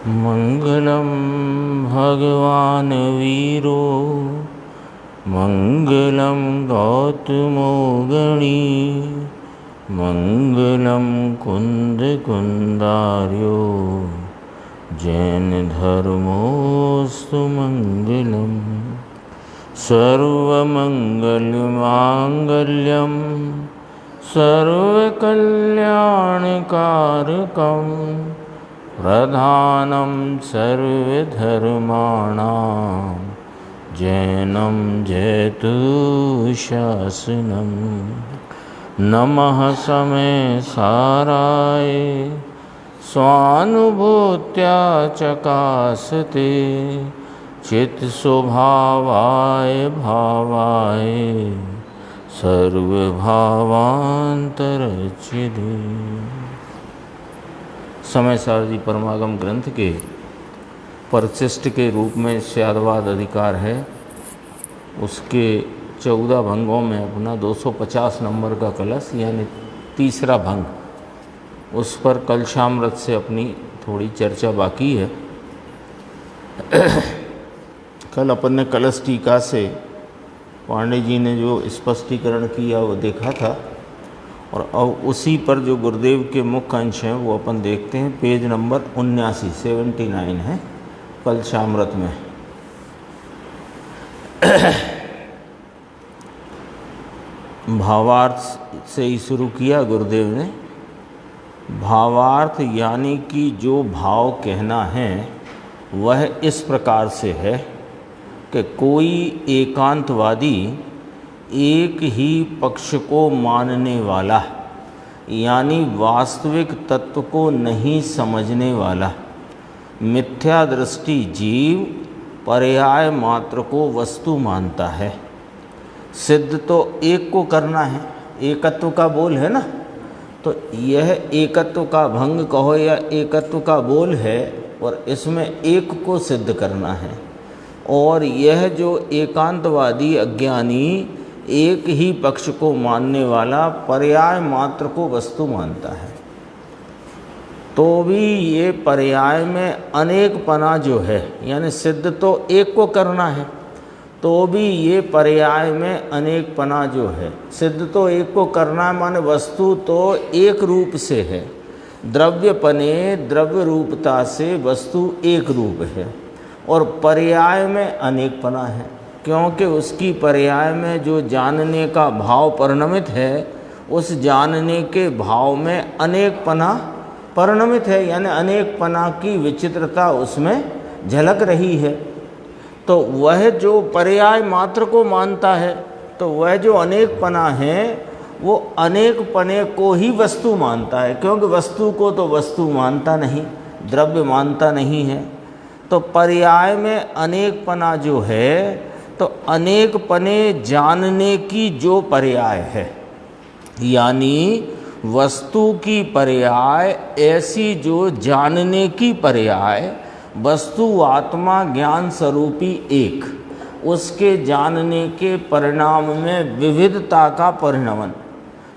मंगलम भगवान वीरो मंगलम गौतमो गणी मंगलम कुंद कुंदार्यो जैन धर्मोस्तु मंगलम सर्वमंगलमांगल्यम सर्वकल्याणकारकम प्रधानं सर्वधर्माणां जैनं जयतु शासनं। नमः समय साराय स्वानुभूत्या चकासते चित्त स्वभावाय भावाय सर्वभावांतरचिदे। समय सारजी परमागम ग्रंथ के परिशिष्ट के रूप में स्यादवाद अधिकार है, उसके 14 भंगों में अपना 250 नंबर का कलश यानी तीसरा भंग, उस पर कलशामृत से अपनी थोड़ी चर्चा बाकी है। कल अपन ने कलश टीका से पांडे जी ने जो स्पष्टीकरण किया वो देखा था, और अब उसी पर जो गुरुदेव के मुख्य अंश हैं वो अपन देखते हैं। पेज नंबर 79 है कलशामृत में। भावार्थ से ही शुरू किया गुरुदेव ने। भावार्थ यानी कि जो भाव कहना है वह इस प्रकार से है कि कोई एकांतवादी एक ही पक्ष को मानने वाला यानी वास्तविक तत्व को नहीं समझने वाला मिथ्या दृष्टि जीव पर्याय मात्र को वस्तु मानता है। सिद्ध तो एक को करना है, एकत्व का बोल है ना, तो यह एकत्व का भंग कहो या एकत्व का बोल है, और इसमें एक को सिद्ध करना है। और यह जो एकांतवादी अज्ञानी एक ही पक्ष को मानने वाला पर्याय मात्र को वस्तु मानता है, तो भी ये पर्याय में अनेकपना जो है, यानी सिद्ध तो एक को करना है, तो भी ये पर्याय में अनेकपना जो है, सिद्ध तो एक को करना है माने वस्तु तो एक रूप से है, द्रव्यपने द्रव्य रूपता से वस्तु एक रूप है, और पर्याय में अनेकपना है, क्योंकि उसकी पर्याय में जो जानने का भाव परिणमित है, उस जानने के भाव में अनेकपना परिणमित है, यानी अनेकपना की विचित्रता उसमें झलक रही है। तो वह जो पर्याय मात्र को मानता है, तो वह जो अनेकपना है वो अनेकपने को ही वस्तु मानता है, क्योंकि वस्तु को तो वस्तु मानता नहीं, द्रव्य मानता नहीं है। तो पर्याय में अनेकपना जो है, तो अनेकपने जानने की जो पर्याय है, यानी वस्तु की पर्याय ऐसी जो जानने की पर्याय, वस्तु आत्मा ज्ञान स्वरूपी एक, उसके जानने के परिणाम में विविधता का परिणमन,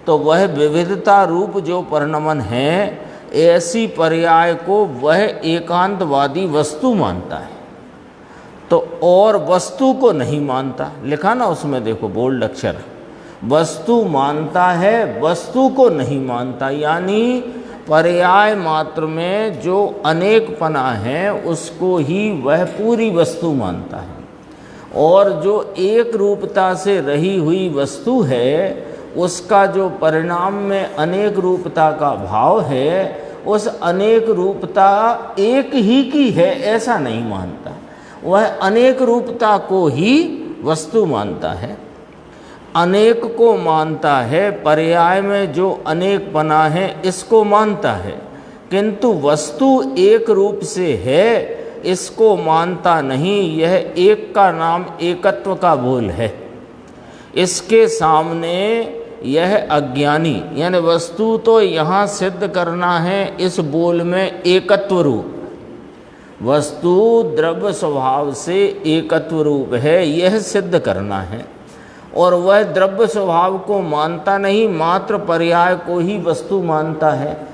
तो वह विविधता रूप जो परिणमन है, ऐसी पर्याय को वह एकांतवादी वस्तु मानता है। तो और वस्तु को नहीं मानता, लिखा ना उसमें देखो बोल्ड अक्षर, वस्तु मानता है वस्तु को नहीं मानता, यानी पर्याय मात्र में जो अनेकपना है उसको ही वह पूरी वस्तु मानता है, और जो एक रूपता से रही हुई वस्तु है उसका जो परिणाम में अनेक रूपता का भाव है, उस अनेक रूपता एक ही की है ऐसा नहीं मानता, वह अनेक रूपता को ही वस्तु मानता है, अनेक को मानता है, पर्याय में जो अनेकपना है इसको मानता है, किंतु वस्तु एक रूप से है इसको मानता नहीं। यह एक का नाम एकत्व का बोल है। इसके सामने यह अज्ञानी, यानी वस्तु तो यहाँ सिद्ध करना है इस बोल में एकत्व रूप, वस्तु द्रव्य स्वभाव से एकत्व रूप है, यह सिद्ध करना है, और वह द्रव्य स्वभाव को मानता नहीं, मात्र पर्याय को ही वस्तु मानता है।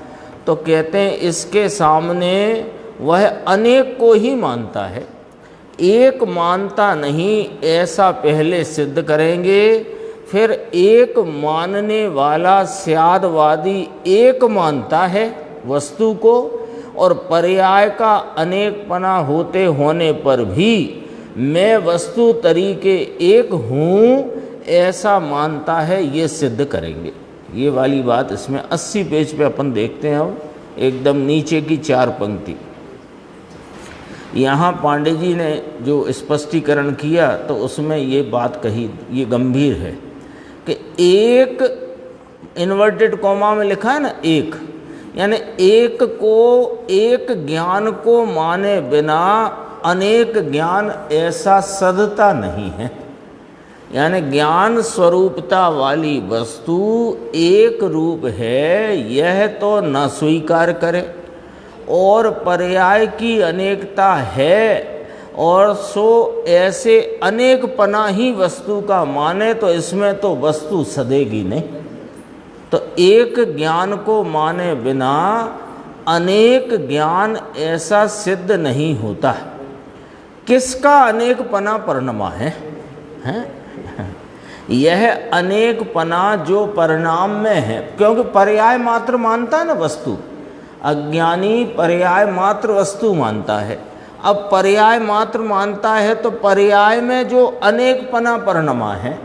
तो कहते हैं इसके सामने वह अनेक को ही मानता है, एक मानता नहीं, ऐसा पहले सिद्ध करेंगे। फिर एक मानने वाला स्यादवादी एक मानता है वस्तु को, और पर्याय का अनेकपना होते होने पर भी मैं वस्तु तरीके एक हूँ ऐसा मानता है, ये सिद्ध करेंगे। ये वाली बात इसमें 80 पेज पे अपन देखते हैं। अब एकदम नीचे की 4 पंक्ति, यहाँ पांडे जी ने जो स्पष्टीकरण किया तो उसमें ये बात कही, ये गंभीर है कि एक इन्वर्टेड कॉमा में लिखा है ना, एक, यानी एक को, एक ज्ञान को माने बिना अनेक ज्ञान ऐसा सदता नहीं है। यानी ज्ञान स्वरूपता वाली वस्तु एक रूप है, यह तो न स्वीकार करे, और पर्याय की अनेकता है, और सो ऐसे अनेक पना ही वस्तु का माने तो इसमें तो वस्तु सदेगी नहीं। तो एक ज्ञान को माने बिना अनेक ज्ञान ऐसा सिद्ध नहीं होता। किसका अनेक पना परिणमा है? यह अनेक पना जो परिणाम में है, क्योंकि पर्याय मात्र मानता है ना वस्तु, अज्ञानी पर्याय मात्र वस्तु मानता है। अब पर्याय मात्र मानता है तो पर्याय में जो अनेकपना परिणमा है,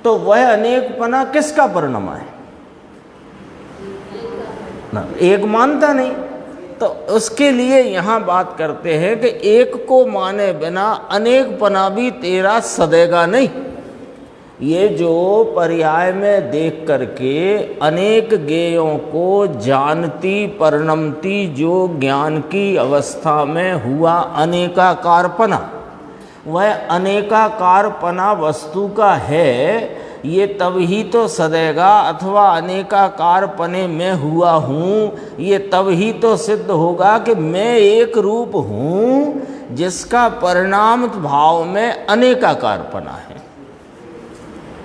तो वह अनेकपना किसका परिणमा है? ना, एक मानता नहीं। तो उसके लिए यहाँ बात करते हैं कि एक को माने बिना अनेकपना भी तेरा सदेगा नहीं। ये जो पर्याय में देख करके अनेक ज्ञेयों को जानती परिणमती जो ज्ञान की अवस्था में हुआ अनेकाकारपना, वह अनेकाकारपना वस्तु का है, ये तब ही तो सदेगा, अथवा अनेकाकारपने में हुआ हूँ, ये तब ही तो सिद्ध होगा कि मैं एक रूप हूँ जिसका परिणाम भाव में अनेकाकारपना है,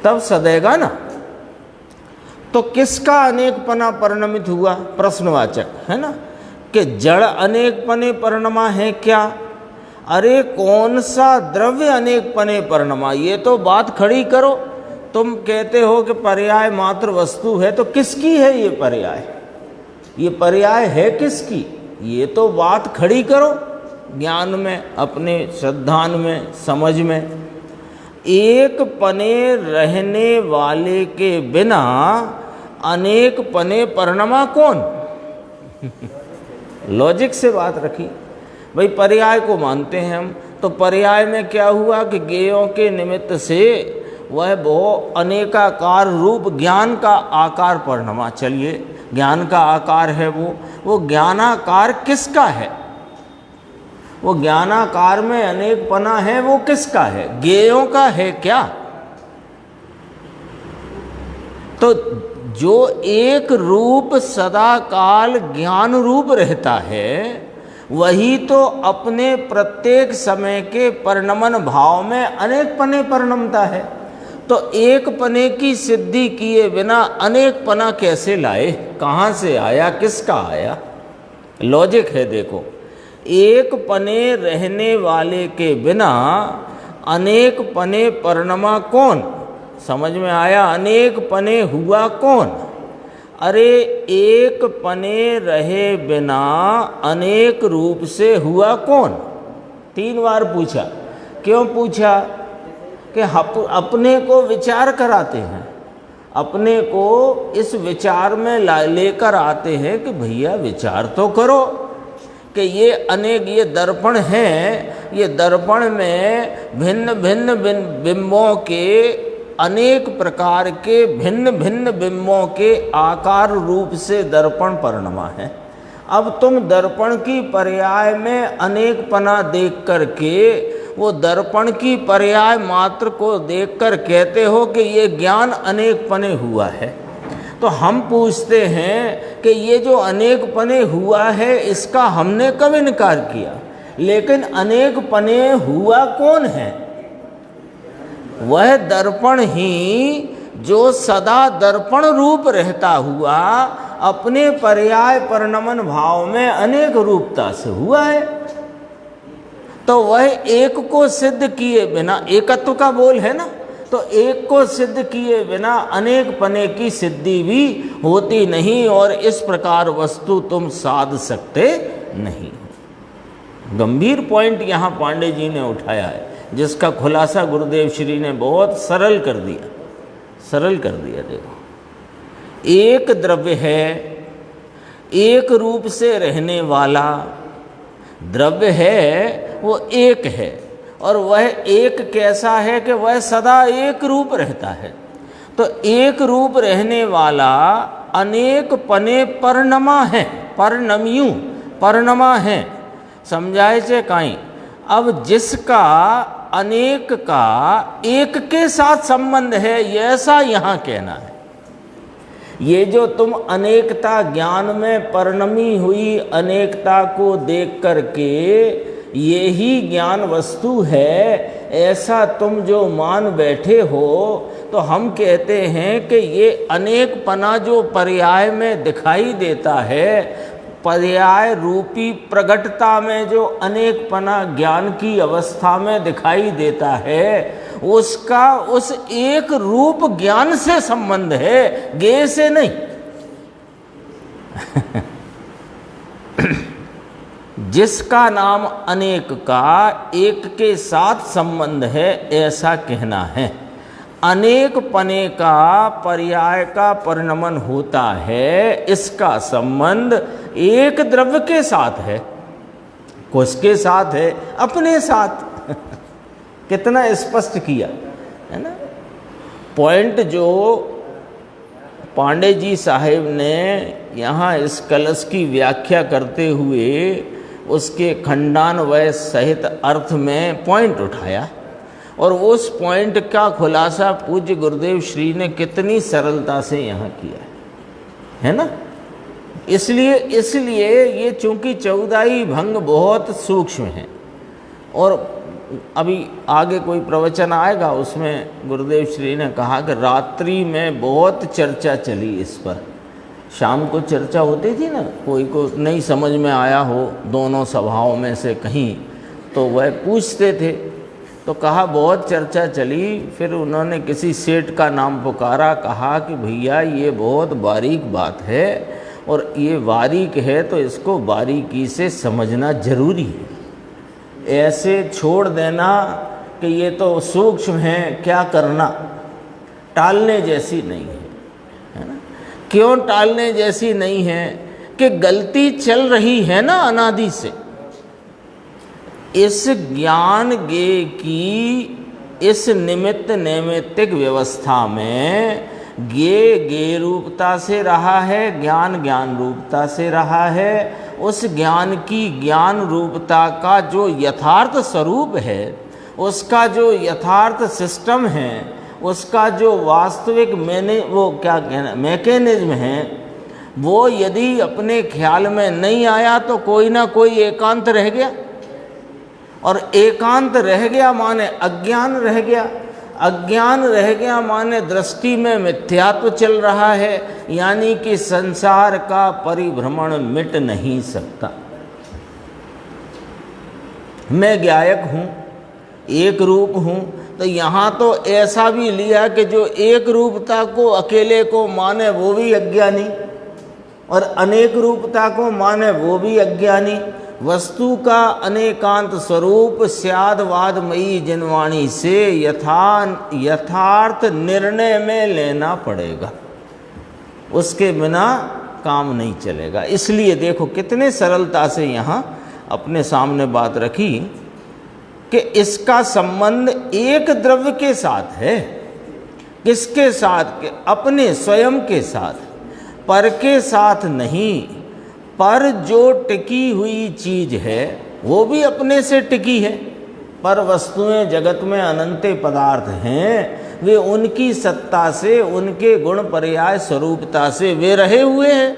तब सदेगा ना। तो किसका अनेकपना परिणमित हुआ? प्रश्नवाचक है ना, कि जड़ अनेकपने परिणमा है क्या? अरे कौन सा द्रव्य अनेकपने परिणमा? ये तो बात खड़ी करो। तुम कहते हो कि पर्याय मात्र वस्तु है, तो किसकी है ये पर्याय? ये पर्याय है किसकी? ये तो बात खड़ी करो ज्ञान में, अपने श्रद्धान में, समझ में। एक पने रहने वाले के बिना अनेक पने परिणमा कौन? लॉजिक से बात रखी भाई। पर्याय को मानते हैं हम, तो पर्याय में क्या हुआ कि ज्ञेयों के निमित्त से वह बहु अनेकाकार रूप ज्ञान का आकार परिणमा। चलिए, ज्ञान का आकार है वो ज्ञानाकार किसका है? वो ज्ञानाकार में अनेकपना है, वो किसका है? ज्ञेयों का है क्या? तो जो एक रूप सदा काल ज्ञान रूप रहता है, वही तो अपने प्रत्येक समय के परिणमन भाव में अनेक पने परिणमता है। तो एक पने की सिद्धि किए बिना अनेक पना कैसे लाए? कहाँ से आया? किसका आया? लॉजिक है देखो। एक पने रहने वाले के बिना अनेक पने परिणमा कौन? समझ में आया? अनेक पने हुआ कौन? अरे एक पने रहे बिना अनेक रूप से हुआ कौन? 3 बार पूछा। क्यों पूछा? कि अपने को विचार कराते हैं, अपने को इस विचार में लेकर आते हैं कि भैया विचार तो करो कि ये अनेक, ये दर्पण हैं, ये दर्पण में भिन्न भिन्न बिंबों के, अनेक प्रकार के भिन्न भिन्न बिंबों के आकार रूप से दर्पण परिणमा है। अब तुम दर्पण की पर्याय में अनेकपना देख करके वो दर्पण की पर्याय मात्र को देखकर कहते हो कि ये ज्ञान अनेकपने हुआ है। तो हम पूछते हैं कि ये जो अनेकपने हुआ है इसका हमने कब इनकार किया? लेकिन अनेकपने हुआ कौन है? वह दर्पण ही जो सदा दर्पण रूप रहता हुआ अपने पर्याय परिणमन भाव में अनेक रूपता से हुआ है। तो वह एक को सिद्ध किए बिना, एकत्व का बोल है ना, तो एक को सिद्ध किए बिना अनेक पने की सिद्धि भी होती नहीं, और इस प्रकार वस्तु तुम साध सकते नहीं। गंभीर पॉइंट यहाँ पांडे जी ने उठाया है, जिसका खुलासा गुरुदेव श्री ने बहुत सरल कर दिया, सरल कर दिया। देखो, एक द्रव्य है, एक रूप से रहने वाला द्रव्य है, वो एक है, और वह एक कैसा है कि वह सदा एक रूप रहता है। तो एक रूप रहने वाला अनेक पने परिणमा है, परिणमियों परिणमा है, समझाए से काई। अब जिसका अनेक का एक के साथ संबंध है, ऐसा यहाँ कहना है। ये जो तुम अनेकता ज्ञान में परिणमी हुई अनेकता को देख करके ये ही ज्ञान वस्तु है, ऐसा तुम जो मान बैठे हो, तो हम कहते हैं कि ये अनेक पना जो पर्याय में दिखाई देता है, पर्याय रूपी प्रगटता में जो अनेक पना ज्ञान की अवस्था में दिखाई देता है, उसका उस एक रूप ज्ञान से संबंध है, गे से नहीं। जिसका नाम अनेक का एक के साथ संबंध है, ऐसा कहना है। अनेक पने का पर्याय का परिणमन होता है, इसका संबंध एक द्रव्य के साथ है। किसके साथ है? अपने साथ। कितना स्पष्ट किया है ना। पॉइंट जो पांडे जी साहेब ने यहाँ इस कलश की व्याख्या करते हुए उसके खंडान्वय सहित अर्थ में पॉइंट उठाया, और उस पॉइंट का खुलासा पूज्य गुरुदेव श्री ने कितनी सरलता से यहाँ किया है ना। इसलिए ये चूंकि चौदाई भंग बहुत सूक्ष्म है, और अभी आगे कोई प्रवचन आएगा उसमें गुरुदेव श्री ने कहा कि रात्रि में बहुत चर्चा चली इस पर। शाम को चर्चा होती थी ना, कोई को नहीं समझ में आया हो दोनों सभाओं में से कहीं, तो वह पूछते थे। तो कहा बहुत चर्चा चली, फिर उन्होंने किसी सेठ का नाम पुकारा, कहा कि भैया ये बहुत बारीक बात है, और ये बारीक है तो इसको बारीकी से समझना जरूरी है। ऐसे छोड़ देना कि ये तो सूक्ष्म है, क्या करना, टालने जैसी नहीं है ना। क्यों टालने जैसी नहीं है? कि गलती चल रही है ना अनादि से। इस ज्ञान गे की इस निमित्त नैमित्तिक व्यवस्था में गे रूपता से रहा है, ज्ञान ज्ञान रूपता से रहा है। उस ज्ञान की ज्ञान रूपता का जो यथार्थ स्वरूप है, उसका जो यथार्थ सिस्टम है, उसका जो वास्तविक मैकेनिज्म है, वो यदि अपने ख्याल में नहीं आया तो कोई ना कोई एकांत रह गया, और एकांत रह गया माने अज्ञान रह गया, अज्ञान रह गया माने दृष्टि में मिथ्यात्व चल रहा है, यानी कि संसार का परिभ्रमण मिट नहीं सकता। मैं ज्ञायक हूँ, एक रूप हूँ, तो यहाँ तो ऐसा भी लिया कि जो एक रूपता को अकेले को माने वो भी अज्ञानी, और अनेक रूपता को माने वो भी अज्ञानी। वस्तु का अनेकांत स्वरूप स्यादवादमयी जिनवाणी से यथार्थ निर्णय में लेना पड़ेगा, उसके बिना काम नहीं चलेगा। इसलिए देखो कितने सरलता से यहाँ अपने सामने बात रखी कि इसका संबंध एक द्रव्य के साथ है। किसके साथ? अपने स्वयं के साथ, पर के साथ नहीं। पर जो टिकी हुई चीज है वो भी अपने से टिकी है। पर वस्तुएं जगत में अनंत पदार्थ हैं, वे उनकी सत्ता से, उनके गुण पर्याय स्वरूपता से वे रहे हुए हैं,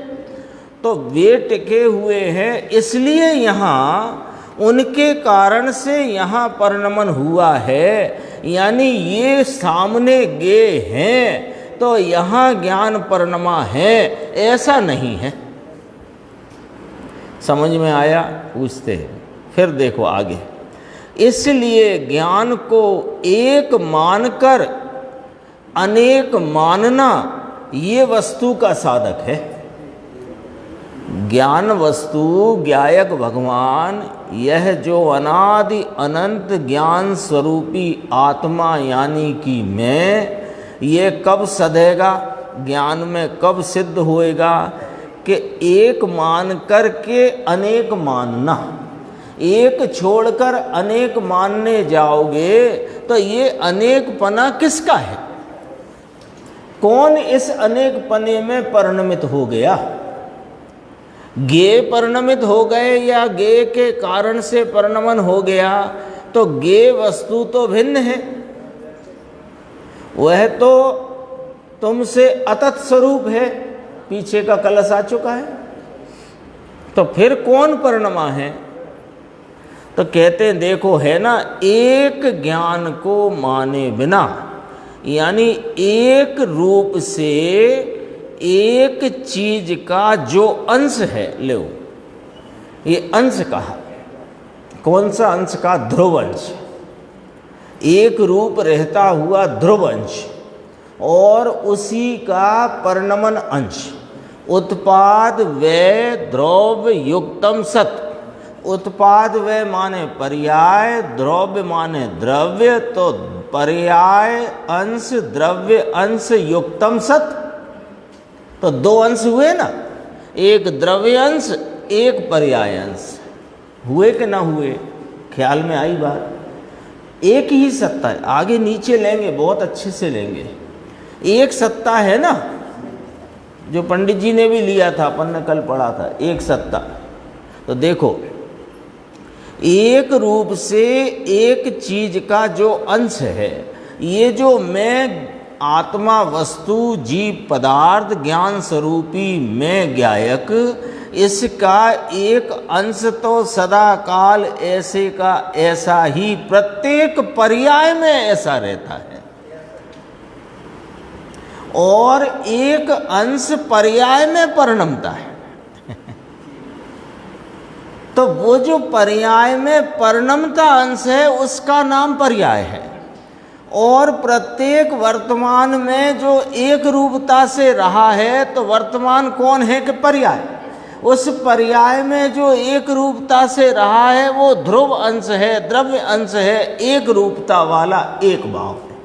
तो वे टिके हुए हैं। इसलिए यहाँ उनके कारण से यहाँ परिणमन हुआ है, यानी ये सामने गे हैं तो यहाँ ज्ञान परिणमा है, ऐसा नहीं है। समझ में आया? पूछते हैं। फिर देखो आगे, इसलिए ज्ञान को एक मानकर अनेक मानना ये वस्तु का साधक है। ज्ञान वस्तु ज्ञायक भगवान, यह जो अनादि अनंत ज्ञान स्वरूपी आत्मा यानी कि मैं, ये कब सधेगा, ज्ञान में कब सिद्ध होएगा कि एक मान कर के अनेक मानना। एक छोड़कर अनेक मानने जाओगे तो ये अनेक पना किसका है? कौन इस अनेक पने में परिणमित हो गया? गे परिणमित हो गए या गे के कारण से परिणमन हो गया? तो गे वस्तु तो भिन्न है, वह तो तुमसे अतत स्वरूप है, पीछे का कलश आ चुका है। तो फिर कौन परिणमा है? तो कहते हैं देखो है ना, एक ज्ञान को माने बिना, यानी एक रूप से एक चीज का जो अंश है, लो ये अंश कहा। कौन सा अंश का? ध्रुव अंश। एक रूप रहता हुआ ध्रुव अंश और उसी का परिणमन अंश। उत्पाद व्यय द्रव्य युक्तम सत। उत्पाद व्यय माने पर्याय, द्रव्य माने द्रव्य, तो पर्याय अंश द्रव्य अंश युक्तम सत, तो दो अंश हुए ना, एक द्रव्य अंश एक पर्याय अंश। हुए कि ना हुए? ख्याल में आई बात? एक ही सत्ता है, आगे नीचे लेंगे बहुत अच्छे से लेंगे। एक सत्ता है ना, जो पंडित जी ने भी लिया था, अपन ने कल पढ़ा था, एक सत्ता। तो देखो एक रूप से एक चीज का जो अंश है, ये जो मैं आत्मा वस्तु जीव पदार्थ ज्ञान स्वरूपी मैं ज्ञायक, इसका एक अंश तो सदा काल ऐसे का ऐसा ही प्रत्येक पर्याय में ऐसा रहता है, और एक अंश पर्याय में परिणमता है। तो वो जो पर्याय में परिणमता अंश है उसका नाम पर्याय है, और प्रत्येक वर्तमान में जो एक रूपता से रहा है, तो वर्तमान कौन है कि पर्याय। उस पर्याय में जो एक रूपता से रहा है वो ध्रुव अंश है, द्रव्य अंश है, एक रूपता वाला एक भाव है।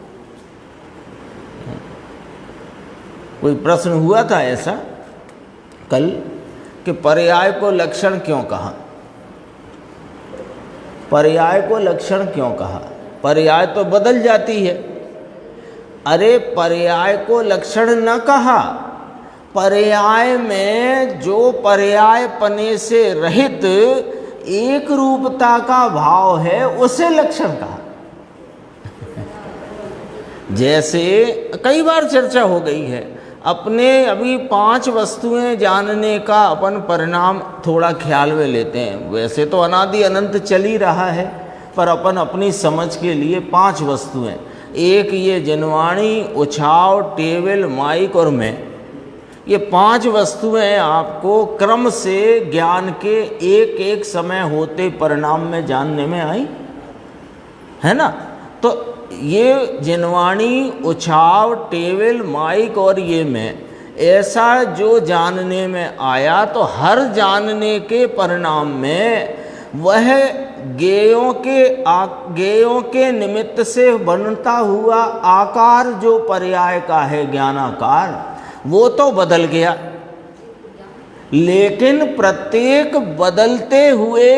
कोई प्रश्न हुआ था ऐसा कल कि पर्याय को लक्षण क्यों कहा? पर्याय को लक्षण क्यों कहा? पर्याय तो बदल जाती है। अरे पर्याय को लक्षण न कहा, पर्याय में जो पर्याय पने से रहित एक रूपता का भाव है उसे लक्षण कहा। जैसे कई बार चर्चा हो गई है, अपने अभी 5 वस्तुएं जानने का अपन परिणाम थोड़ा ख्याल में लेते हैं। वैसे तो अनादि अनंत चल ही रहा है, पर अपन अपनी समझ के लिए 5 वस्तुएं, एक ये जनवाणी, उछाव, टेबल, माइक और मैं, ये 5 वस्तुएं आपको क्रम से ज्ञान के एक एक समय होते परिणाम में जानने में आई है ना। तो ये जिनवाणी, उछाव, टेबल, माइक और ये मैं, ऐसा जो जानने में आया, तो हर जानने के परिणाम में वह गेयों के निमित्त से बनता हुआ आकार जो पर्याय का है ज्ञानाकार, वो तो बदल गया। लेकिन प्रत्येक बदलते हुए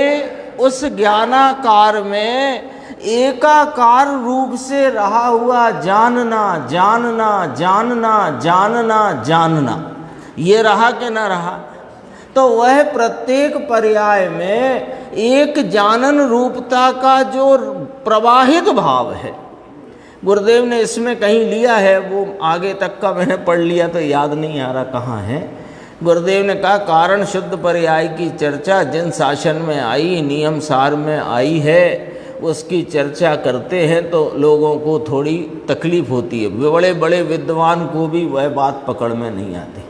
उस ज्ञानाकार में एकाकार रूप से रहा हुआ जानना जानना जानना जानना जानना, ये रहा कि ना रहा। तो वह प्रत्येक पर्याय में एक जानन रूपता का जो प्रवाहित भाव है, गुरुदेव ने इसमें कहीं लिया है, वो आगे तक का मैंने पढ़ लिया तो याद नहीं आ रहा कहाँ है। गुरुदेव ने कहा कारण शुद्ध पर्याय की चर्चा जिन शासन में आई, नियम सार में आई है, उसकी चर्चा करते हैं तो लोगों को थोड़ी तकलीफ होती है। बड़े बड़े विद्वान को भी वह बात पकड़ में नहीं आती।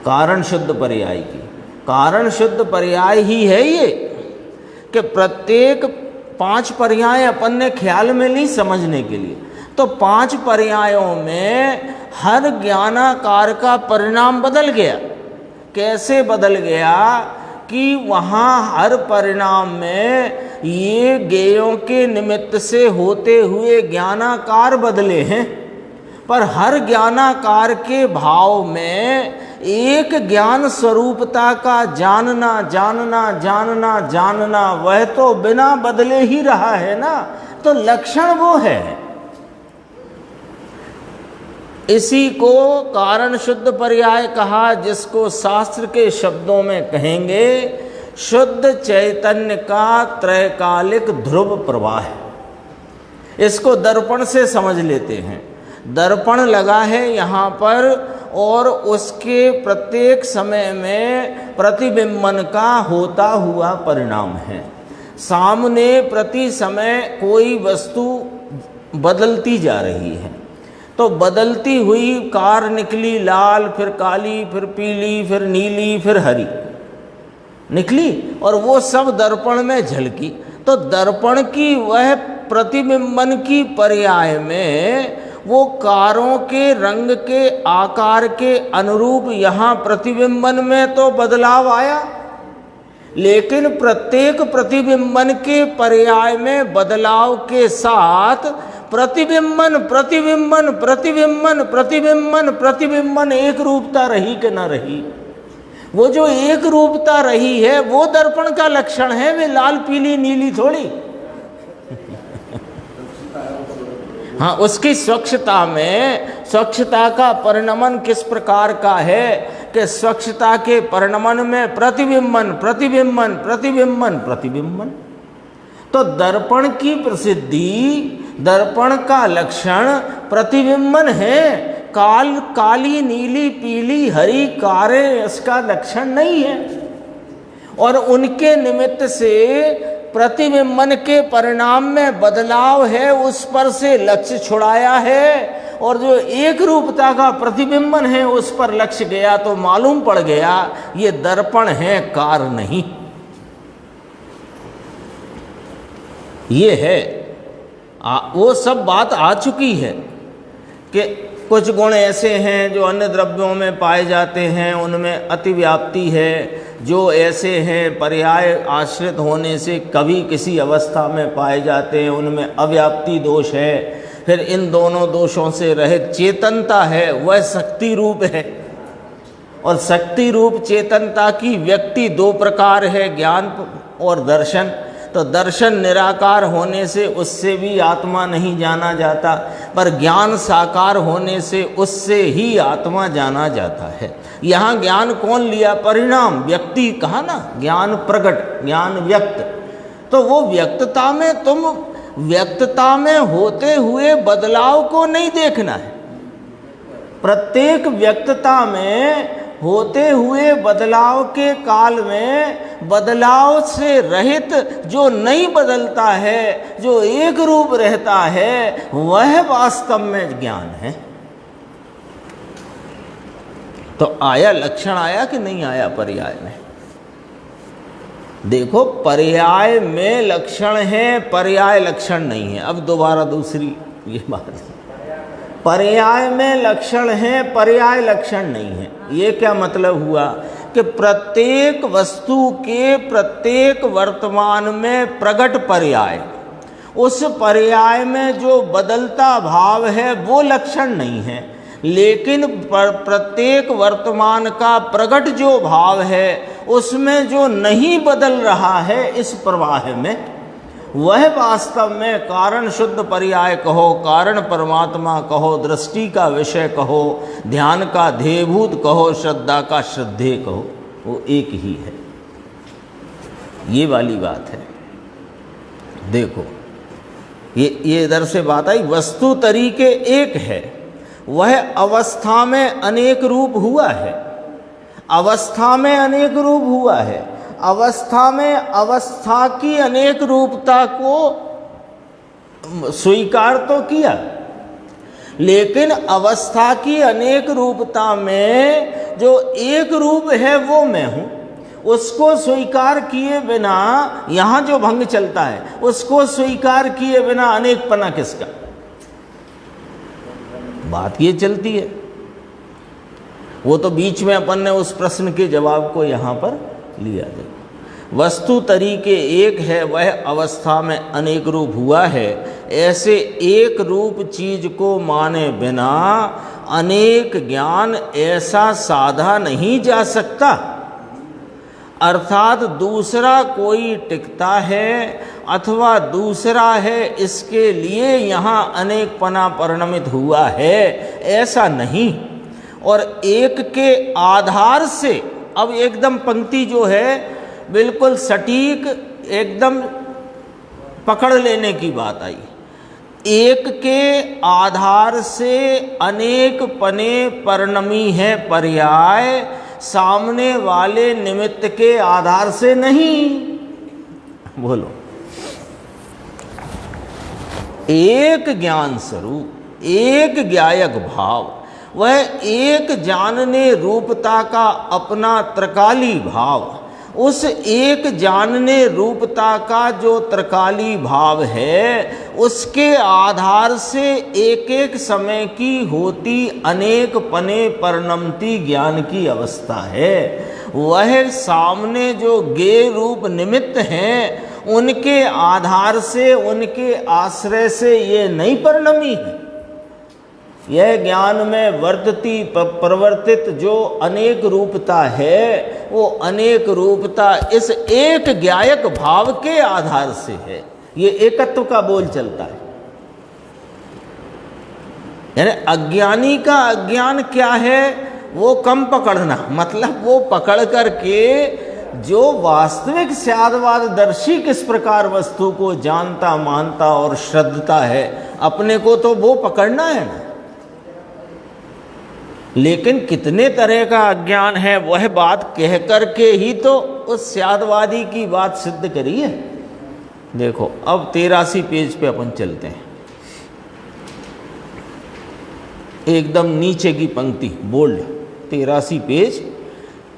कारण शुद्ध पर्याय की, कारण शुद्ध पर्याय ही है ये कि प्रत्येक 5 पर्याय अपन ने ख्याल में ली समझने के लिए, तो 5 पर्यायों में हर ज्ञानाकार का परिणाम बदल गया। कैसे बदल गया कि वहाँ हर परिणाम में ये ज्ञेयों के निमित्त से होते हुए ज्ञानाकार बदले हैं, पर हर ज्ञानाकार के भाव में एक ज्ञान स्वरूपता का जानना जानना जानना जानना वह तो बिना बदले ही रहा है ना, तो लक्षण वो है। इसी को कारण शुद्ध पर्याय कहा, जिसको शास्त्र के शब्दों में कहेंगे शुद्ध चैतन्य का त्रैकालिक ध्रुव प्रवाह है। इसको दर्पण से समझ लेते हैं। दर्पण लगा है यहाँ पर और उसके प्रत्येक समय में प्रतिबिंबन का होता हुआ परिणाम है। सामने प्रति समय कोई वस्तु बदलती जा रही है, तो बदलती हुई कार निकली, लाल, फिर काली, फिर पीली, फिर नीली, फिर हरी निकली, और वो सब दर्पण में झलकी। तो दर्पण की वह प्रतिबिंबन की पर्याय में वो कारों के रंग के आकार के अनुरूप यहाँ प्रतिबिंबन में तो बदलाव आया, लेकिन प्रत्येक प्रतिबिंबन के पर्याय में बदलाव के साथ प्रतिबिंबन प्रतिबिंबन प्रतिबिंबन प्रतिबिंबन प्रतिबिंबन एक रूपता रही कि न रही। वो जो एक रूपता रही है वो दर्पण का लक्षण है, वे लाल पीली नीली थोड़ी। हाँ, उसकी स्वच्छता में, स्वच्छता का परिणमन किस प्रकार का है कि स्वच्छता के परिणमन में प्रतिबिंबन प्रतिबिंबन प्रतिबिंबन प्रतिबिंबन। तो दर्पण की प्रसिद्धि, दर्पण का लक्षण प्रतिबिंबन है। काली नीली पीली हरी कारें इसका लक्षण नहीं है, और उनके निमित्त से प्रतिबिंबन के परिणाम में बदलाव है, उस पर से लक्ष्य छुड़ाया है, और जो एक रूपता का प्रतिबिंबन है उस पर लक्ष्य गया तो मालूम पड़ गया ये दर्पण है, कार नहीं। ये है वो सब बात आ चुकी है कि कुछ गुण ऐसे हैं जो अन्य द्रव्यों में पाए जाते हैं, उनमें अतिव्याप्ति है। जो ऐसे हैं पर्याय आश्रित होने से कभी किसी अवस्था में पाए जाते हैं, उनमें अव्याप्ति दोष है। फिर इन दोनों दोषों से रहित चेतनता है, वह शक्ति रूप है, और शक्ति रूप चेतनता की व्यक्ति 2 प्रकार है, ज्ञान और दर्शन। तो दर्शन निराकार होने से उससे भी आत्मा नहीं जाना जाता, पर ज्ञान साकार होने से उससे ही आत्मा जाना जाता है। यहाँ ज्ञान कौन लिया? परिणाम, व्यक्ति कहा ना, ज्ञान प्रकट, ज्ञान व्यक्त। तो वो व्यक्तता में, तुम व्यक्तता में होते हुए बदलाव को नहीं देखना है। प्रत्येक व्यक्तता में होते हुए बदलाव के काल में बदलाव से रहित जो नहीं बदलता है, जो एक रूप रहता है, वह वास्तव में ज्ञान है। तो आया लक्षण, आया कि नहीं आया पर्याय में? देखो, पर्याय में लक्षण है, पर्याय लक्षण नहीं है। अब दोबारा दूसरी ये बात, पर्याय में लक्षण है, पर्याय लक्षण नहीं है। ये क्या मतलब हुआ कि प्रत्येक वस्तु के प्रत्येक वर्तमान में प्रकट पर्याय, उस पर्याय में जो बदलता भाव है वो लक्षण नहीं है, लेकिन प्रत्येक वर्तमान का प्रकट जो भाव है उसमें जो नहीं बदल रहा है इस प्रवाह में, वह वास्तव में कारण शुद्ध पर्याय कहो, कारण परमात्मा कहो, दृष्टि का विषय कहो, ध्यान का ध्येयभूत कहो, श्रद्धा का श्रद्धेय कहो, वो एक ही है। ये वाली बात है। देखो, ये इधर से बात आई, वस्तु तरीके एक है, वह अवस्था में अनेक रूप हुआ है, अवस्था में अनेक रूप हुआ है। अवस्था में अवस्था की अनेक रूपता को स्वीकार तो किया, लेकिन अवस्था की अनेक रूपता में जो एक रूप है वो मैं हूं, उसको स्वीकार किए बिना यहां जो भंग चलता है, उसको स्वीकार किए बिना अनेकपना किसका? बात ये चलती है। वो तो बीच में अपन ने उस प्रश्न के जवाब को यहां पर लिया। देखो, वस्तु तरीके एक है, वह अवस्था में अनेक रूप हुआ है। ऐसे एक रूप चीज को माने बिना अनेक ज्ञान ऐसा साधा नहीं जा सकता, अर्थात दूसरा कोई टिकता है अथवा दूसरा है, इसके लिए यहाँ अनेकपना परिणमित हुआ है, ऐसा नहीं। और एक के आधार से, अब एकदम पंक्ति जो है बिल्कुल सटीक एकदम पकड़ लेने की बात आई। एक के आधार से अनेक पने परिणमी है पर्याय, सामने वाले निमित्त के आधार से नहीं। बोलो, एक ज्ञान स्वरूप, एक ज्ञायक भाव, वह एक जानने रूपता का अपना त्रकाली भाव, उस एक जानने रूपता का जो त्रकाली भाव है, उसके आधार से एक एक समय की होती अनेक पने परिणमती ज्ञान की अवस्था है। वह सामने जो ज्ञेय रूप निमित्त हैं, उनके आधार से, उनके आश्रय से ये नहीं परिणमी है। यह ज्ञान में वर्तती प्रवर्तित जो अनेक रूपता है, वो अनेक रूपता इस एक ज्ञायक भाव के आधार से है। ये एकत्व का बोल चलता है। यानी अज्ञानी का अज्ञान क्या है, वो कम पकड़ना, मतलब वो पकड़ करके जो वास्तविक स्यादवाददर्शी किस प्रकार वस्तु को जानता मानता और श्रद्धता है, अपने को तो वो पकड़ना है ना। लेकिन कितने तरह का अज्ञान है, वह बात कह करके ही तो उस स्यादवादी की बात सिद्ध करी है। देखो, अब 83 पेज पे अपन चलते हैं। एकदम नीचे की पंक्ति बोल्ड, 83 पेज।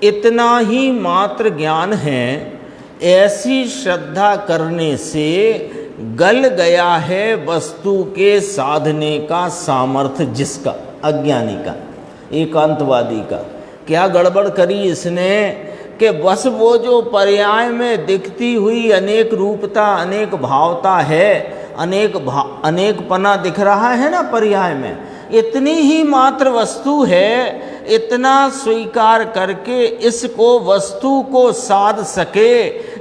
इतना ही मात्र ज्ञान है, ऐसी श्रद्धा करने से गल गया है वस्तु के साधने का सामर्थ्य जिसका, अज्ञानी का, एकांतवादी का। क्या गड़बड़ करी इसने कि बस वो जो पर्याय में दिखती हुई अनेक रूपता, अनेक भावता है, अनेकपना दिख रहा है ना पर्याय में, इतनी ही मात्र वस्तु है, इतना स्वीकार करके इसको वस्तु को साध सके,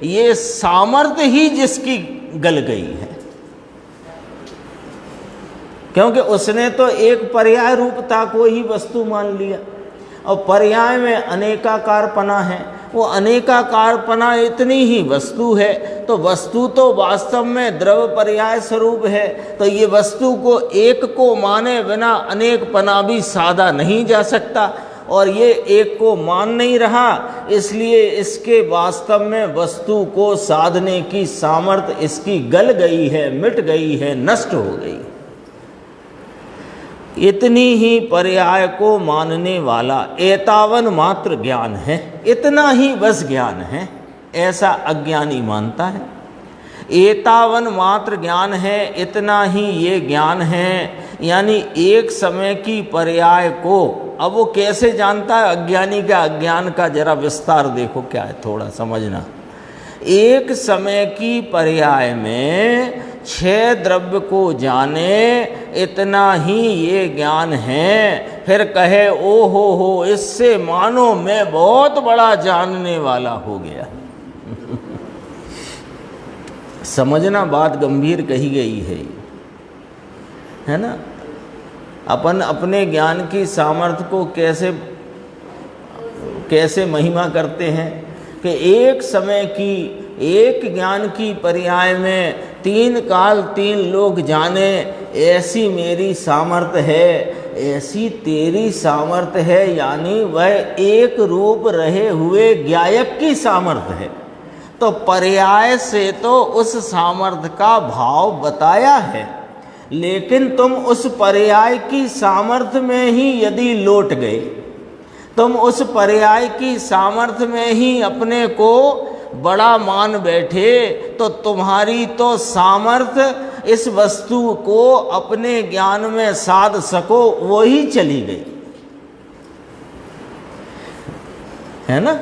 ये सामर्थ्य ही जिसकी गल गई है। क्योंकि उसने तो एक पर्याय रूपता को ही वस्तु मान लिया, और पर्याय में अनेकाकारपना है, वो अनेकाकारपना इतनी ही वस्तु है। तो वस्तु तो वास्तव में द्रव पर्याय स्वरूप है, तो ये वस्तु को एक को माने बिना अनेकपना भी साधा नहीं जा सकता, और ये एक को मान नहीं रहा, इसलिए इसके वास्तव में वस्तु को साधने की सामर्थ्य इसकी गल गई है, मिट गई है, नष्ट हो गई। इतनी ही पर्याय को मानने वाला एतावन मात्र ज्ञान है, इतना ही बस ज्ञान है, ऐसा अज्ञानी मानता है। एतावन मात्र ज्ञान है, इतना ही ये ज्ञान है, यानी एक समय की पर्याय को। अब वो कैसे जानता है अज्ञानी का अज्ञान का, जरा विस्तार देखो क्या है, थोड़ा समझना। एक समय की पर्याय में 6 द्रव्य को जाने, इतना ही ये ज्ञान है। फिर कहे ओ हो, इससे मानो मैं बहुत बड़ा जानने वाला हो गया। समझना, बात गंभीर कही गई है ना। अपन अपने ज्ञान की सामर्थ्य को कैसे महिमा करते हैं कि एक समय की, एक ज्ञान की पर्याय में 3 काल 3 लोग जाने, ऐसी मेरी सामर्थ्य है, ऐसी तेरी सामर्थ्य है। यानी वह एक रूप रहे हुए ज्ञायक की सामर्थ्य है, तो पर्याय से तो उस सामर्थ्य का भाव बताया है, लेकिन तुम उस पर्याय की सामर्थ्य में ही यदि लौट गए, तुम उस पर्याय की सामर्थ्य में ही अपने को बड़ा मान बैठे, तो तुम्हारी तो सामर्थ्य इस वस्तु को अपने ज्ञान में साध सको वो ही चली गई, है ना।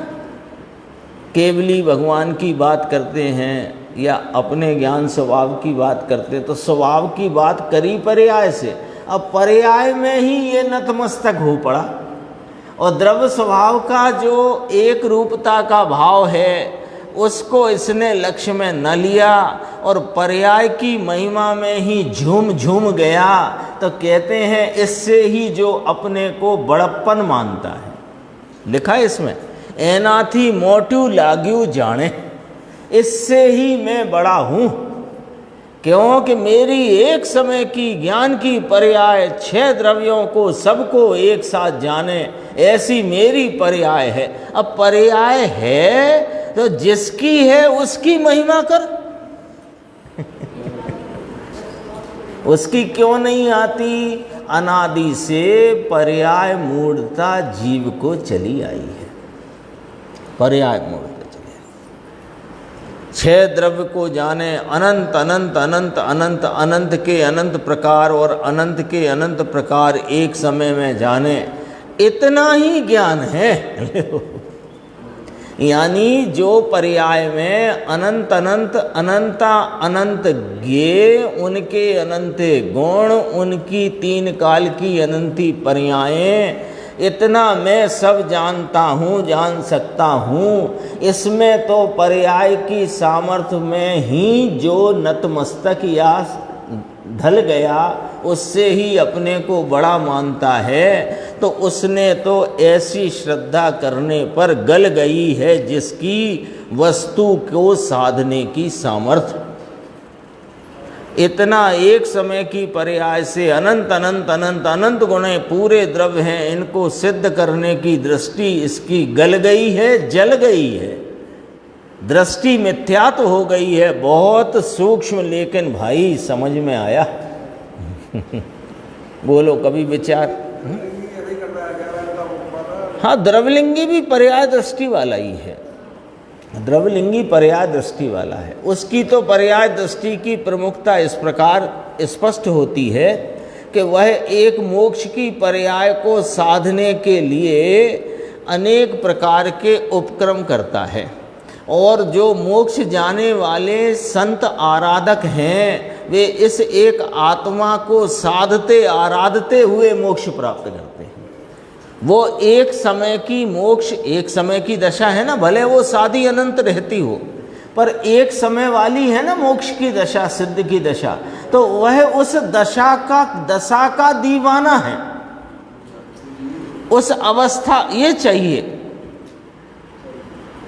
केवली भगवान की बात करते हैं या अपने ज्ञान स्वभाव की बात करते, तो स्वभाव की बात करी पर्याय से, अब पर्याय में ही ये नतमस्तक हो पड़ा, और द्रव्य स्वभाव का जो एक रूपता का भाव है उसको इसने लक्ष्य में न लिया और पर्याय की महिमा में ही झूम झूम गया। तो कहते हैं इससे ही जो अपने को बड़प्पन मानता है, लिखा है इसमें, एनाथी मोटू लाग्यू जाने, इससे ही मैं बड़ा हूँ, क्योंकि मेरी एक समय की ज्ञान की पर्याय 6 द्रव्यों को सबको एक साथ जाने, ऐसी मेरी पर्याय है। अब पर्याय है तो जिसकी है उसकी महिमा कर उसकी क्यों नहीं आती? अनादि से पर्याय मूढ़ता जीव को चली आई है, पर्याय मूढ़ता चली आई। 6 द्रव्य को जाने, अनंत अनंत अनंत अनंत अनंत के अनंत प्रकार और अनंत के अनंत प्रकार एक समय में जाने, इतना ही ज्ञान है। यानी जो पर्याय में अनंत अनंत अनंता अनंत ज्ञेय, उनके अनंत गुण, उनकी 3 काल की अनंती पर्यायें, इतना मैं सब जानता हूँ, जान सकता हूँ, इसमें तो पर्याय की सामर्थ्य में ही जो नतमस्तक या ढल गया उससे ही अपने को बड़ा मानता है, तो उसने तो ऐसी श्रद्धा करने पर गल गई है जिसकी वस्तु को साधने की सामर्थ्य। इतना एक समय की पर्याय से अनंत अनंत अनंत अनंत गुणे पूरे द्रव्य हैं, इनको सिद्ध करने की दृष्टि इसकी गल गई है, जल गई है, दृष्टि मिथ्या तो हो गई है, बहुत सूक्ष्म, लेकिन भाई समझ में आया। बोलो कभी विचार। हाँ, द्रवलिंगी भी पर्याय दृष्टि वाला ही है, द्रवलिंगी पर्याय दृष्टि वाला है। उसकी तो पर्याय दृष्टि की प्रमुखता इस प्रकार स्पष्ट होती है कि वह एक मोक्ष की पर्याय को साधने के लिए अनेक प्रकार के उपक्रम करता है, और जो मोक्ष जाने वाले संत आराधक हैं वे इस एक आत्मा को साधते आराधते हुए मोक्ष प्राप्त करते हैं। वो एक समय की मोक्ष, एक समय की दशा है ना, भले वो साधी अनंत रहती हो, पर एक समय वाली है ना मोक्ष की दशा, सिद्ध की दशा, तो वह उस दशा का दीवाना है, उस अवस्था ये चाहिए,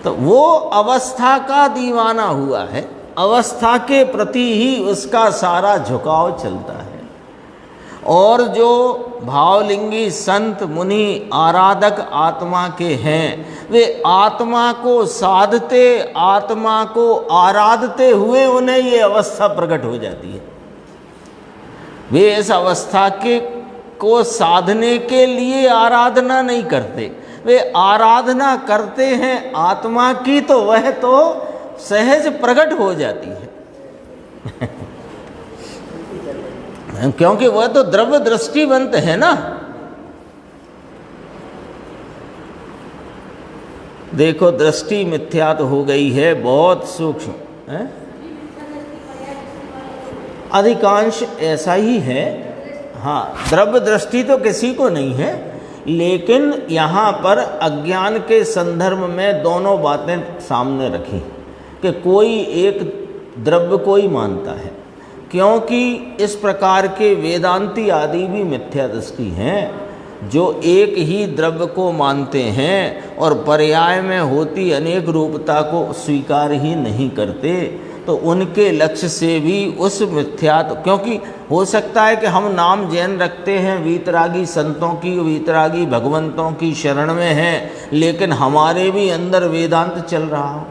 तो वो अवस्था का दीवाना हुआ है, अवस्था के प्रति ही उसका सारा झुकाव चलता है। और जो भावलिंगी संत मुनि आराधक आत्मा के हैं, वे आत्मा को साधते, आत्मा को आराधते हुए उन्हें ये अवस्था प्रकट हो जाती है। वे इस अवस्था को साधने के लिए आराधना नहीं करते, वे आराधना करते हैं आत्मा की, तो वह तो सहज प्रकट हो जाती है। क्योंकि वह तो द्रव्य दृष्टिवंत है ना। देखो दृष्टि मिथ्या तो हो गई है, बहुत सूक्ष्म है, अधिकांश ऐसा ही है। हाँ, द्रव्य दृष्टि तो किसी को नहीं है, लेकिन यहाँ पर अज्ञान के संदर्भ में दोनों बातें सामने रखी कि कोई एक द्रव्य को ही मानता है, क्योंकि इस प्रकार के वेदांती आदि भी मिथ्या दृष्टि हैं जो एक ही द्रव्य को मानते हैं और पर्याय में होती अनेक रूपता को स्वीकार ही नहीं करते। तो उनके लक्ष्य से भी उस मिथ्या, क्योंकि हो सकता है कि हम नाम जैन रखते हैं, वीतरागी संतों की, वीतरागी भगवंतों की शरण में हैं, लेकिन हमारे भी अंदर वेदांत चल रहा हो,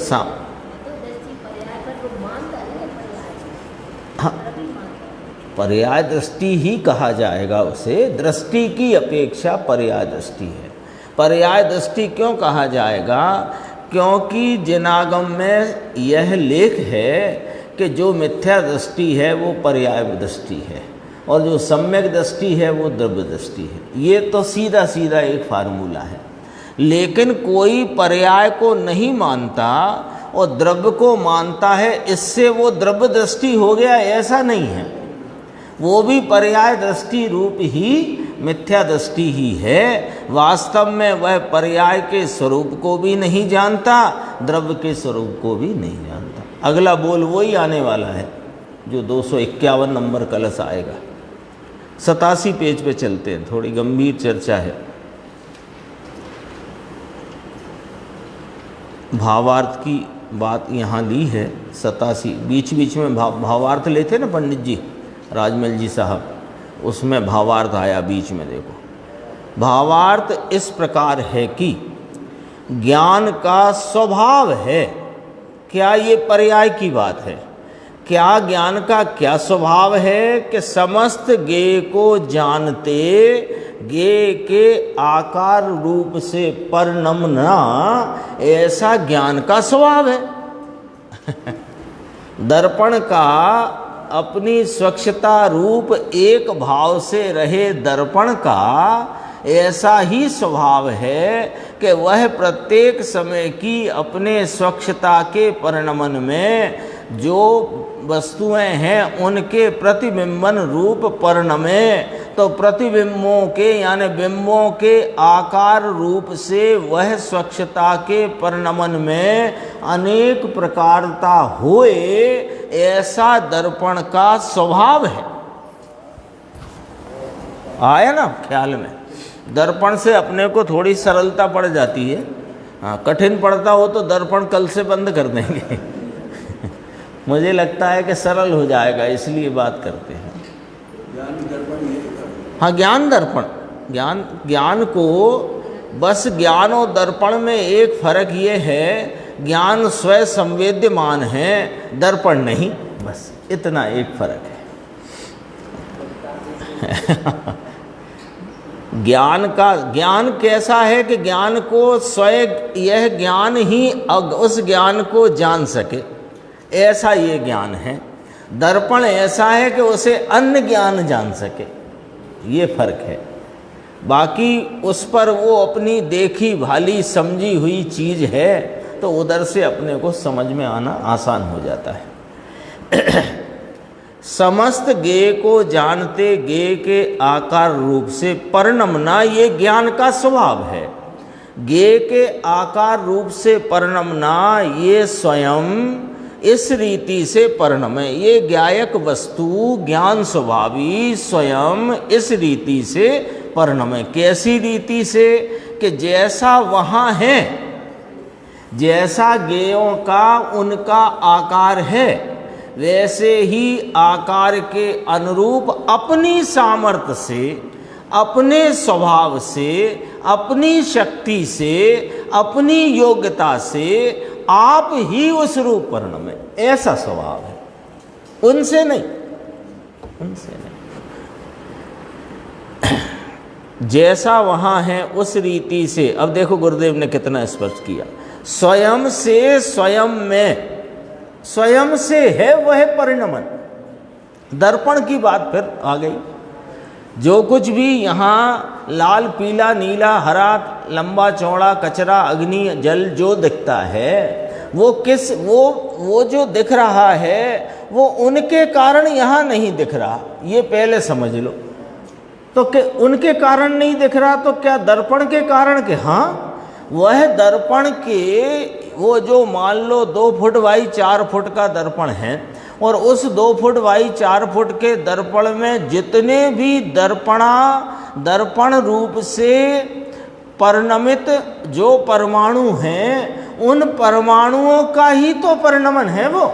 सा हाँ, पर्याय दृष्टि ही कहा जाएगा उसे, दृष्टि की अपेक्षा पर्याय दृष्टि है। पर्याय दृष्टि क्यों कहा जाएगा? क्योंकि जिनागम में यह लेख है कि जो मिथ्या दृष्टि है वो पर्याय दृष्टि है और जो सम्यक दृष्टि है वो द्रव्य दृष्टि है। ये तो सीधा सीधा एक फार्मूला है। लेकिन कोई पर्याय को नहीं मानता और द्रव्य को मानता है, इससे वो द्रव्य दृष्टि हो गया, ऐसा नहीं है। वो भी पर्याय दृष्टि रूप ही मिथ्या दृष्टि ही है। वास्तव में वह पर्याय के स्वरूप को भी नहीं जानता, द्रव्य के स्वरूप को भी नहीं जानता। अगला बोल वही आने वाला है जो 251 नंबर कलश आएगा। 87 पेज पे चलते हैं, थोड़ी गंभीर चर्चा है। भावार्थ की बात यहाँ ली है 87। बीच बीच में भावार्थ लेते ना पंडित जी, राजमल जी साहब, उसमें भावार्थ आया बीच में। देखो, भावार्थ इस प्रकार है कि ज्ञान का स्वभाव है। क्या ये पर्याय की बात है? क्या ज्ञान का क्या स्वभाव है कि समस्त ज्ञेय को जानते ज्ञेय के आकार रूप से परिणमना, ऐसा ज्ञान का स्वभाव है। दर्पण का अपनी स्वच्छता रूप एक भाव से रहे दर्पण का ऐसा ही स्वभाव है कि वह प्रत्येक समय की अपने स्वच्छता के परिणमन में जो वस्तुएं हैं उनके प्रतिबिंबन रूप परिणमे, तो प्रतिबिंबों के यानी बिंबों के आकार रूप से वह स्वच्छता के परिणमन में अनेक प्रकारता होए, ऐसा दर्पण का स्वभाव है। आया ना ख्याल में? दर्पण से अपने को थोड़ी सरलता पड़ जाती है। हाँ, कठिन पड़ता हो तो दर्पण कल से बंद कर देंगे। मुझे लगता है कि सरल हो जाएगा, इसलिए बात करते हैं। हाँ, ज्ञान दर्पण, ज्ञान को बस ज्ञान और दर्पण में एक फर्क ये है, ज्ञान स्वयं संवेद्यमान है, दर्पण नहीं, बस इतना एक फर्क है। ज्ञान कैसा है कि ज्ञान को स्वयं यह ज्ञान ही उस ज्ञान को जान सके, ऐसा ये ज्ञान है। दर्पण ऐसा है कि उसे अन्य ज्ञान जान सके, ये फर्क है। बाकी उस पर वो अपनी देखी भाली समझी हुई चीज़ है, तो उधर से अपने को समझ में आना आसान हो जाता है। समस्त ज्ञेय को जानते ज्ञेय के आकार रूप से परिणमना, ये ज्ञान का स्वभाव है। ज्ञेय के आकार रूप से परिणमना, ये स्वयं इस रीति से परिणमे, ये ज्ञायक वस्तु ज्ञान स्वभावी स्वयं इस रीति से परिणमे। कैसी रीति से? कि जैसा वहाँ है, जैसा ज्ञेयों का उनका आकार है, वैसे ही आकार के अनुरूप अपनी सामर्थ्य से, अपने स्वभाव से, अपनी शक्ति से, अपनी योग्यता से आप ही उस रूप परिणमे, ऐसा स्वभाव है। उनसे नहीं, उनसे नहीं। जैसा वहाँ है उस रीति से। अब देखो गुरुदेव ने कितना स्पष्ट किया, स्वयं से स्वयं में, स्वयं से है वह परिणमन। दर्पण की बात फिर आ गई। जो कुछ भी यहाँ लाल पीला नीला हरा लंबा चौड़ा कचरा अग्नि जल जो दिखता है, वो जो दिख रहा है वो उनके कारण यहाँ नहीं दिख रहा, ये पहले समझ लो। तो कि उनके कारण नहीं दिख रहा, तो क्या दर्पण के कारण? के हाँ, वह दर्पण के वो जो मान लो 2 फुट बाई 4 फुट का दर्पण है, और उस 2 फुट बाई 4 फुट के दर्पण में जितने भी दर्पण रूप से परिणमित जो परमाणु हैं, उन परमाणुओं का ही तो परिणमन है वो।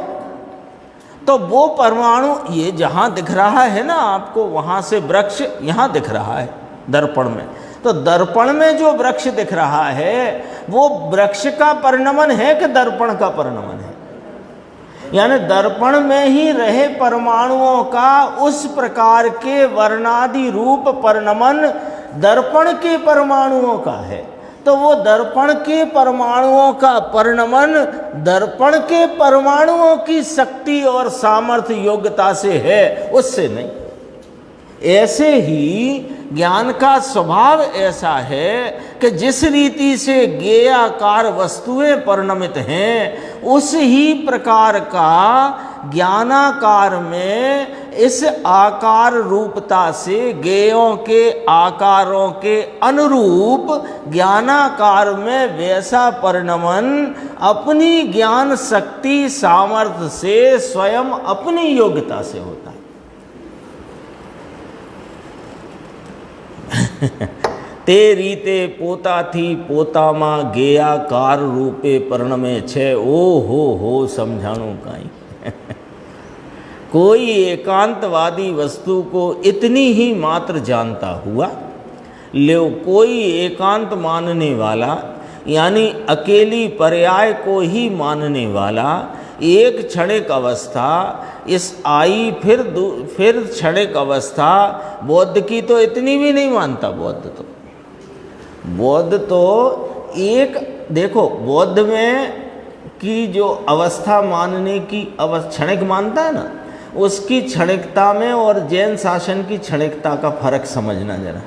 तो वो परमाणु, ये जहाँ दिख रहा है ना आपको, वहाँ से वृक्ष यहाँ दिख रहा है दर्पण में, तो दर्पण में जो वृक्ष दिख रहा है वो वृक्ष का परिणमन है कि दर्पण का परिणमन है? यानी दर्पण में ही रहे परमाणुओं का उस प्रकार के वर्णादि रूप परिणमन दर्पण के परमाणुओं का है। तो वो दर्पण के परमाणुओं का परिणमन दर्पण के परमाणुओं की शक्ति और सामर्थ्य योग्यता से है, उससे नहीं। ऐसे ही ज्ञान का स्वभाव ऐसा है कि जिस रीति से ज्ञेयाकार वस्तुएं परिणमित हैं, उस ही प्रकार का ज्ञानाकार में इस आकार रूपता से ज्ञेयों के आकारों के अनुरूप ज्ञानाकार में वैसा परिणमन अपनी ज्ञान शक्ति सामर्थ्य से स्वयं अपनी योग्यता से होता है। ते रीते पोता थी पोतामा गेयाकार रूपे परिणमे छे। ओ हो समझाणु काई। कोई एकांतवादी वस्तु को इतनी ही मात्र जानता हुआ, ले कोई एकांत मानने वाला यानी अकेली पर्याय को ही मानने वाला एक क्षणिक अवस्था इस आई फिर क्षणिक अवस्था बौद्ध की तो इतनी भी नहीं मानता। बौद्ध तो एक देखो, बौद्ध में की जो अवस्था मानने की क्षणिक मानता है ना, उसकी क्षणिकता में और जैन शासन की क्षणिकता का फर्क समझना जरा।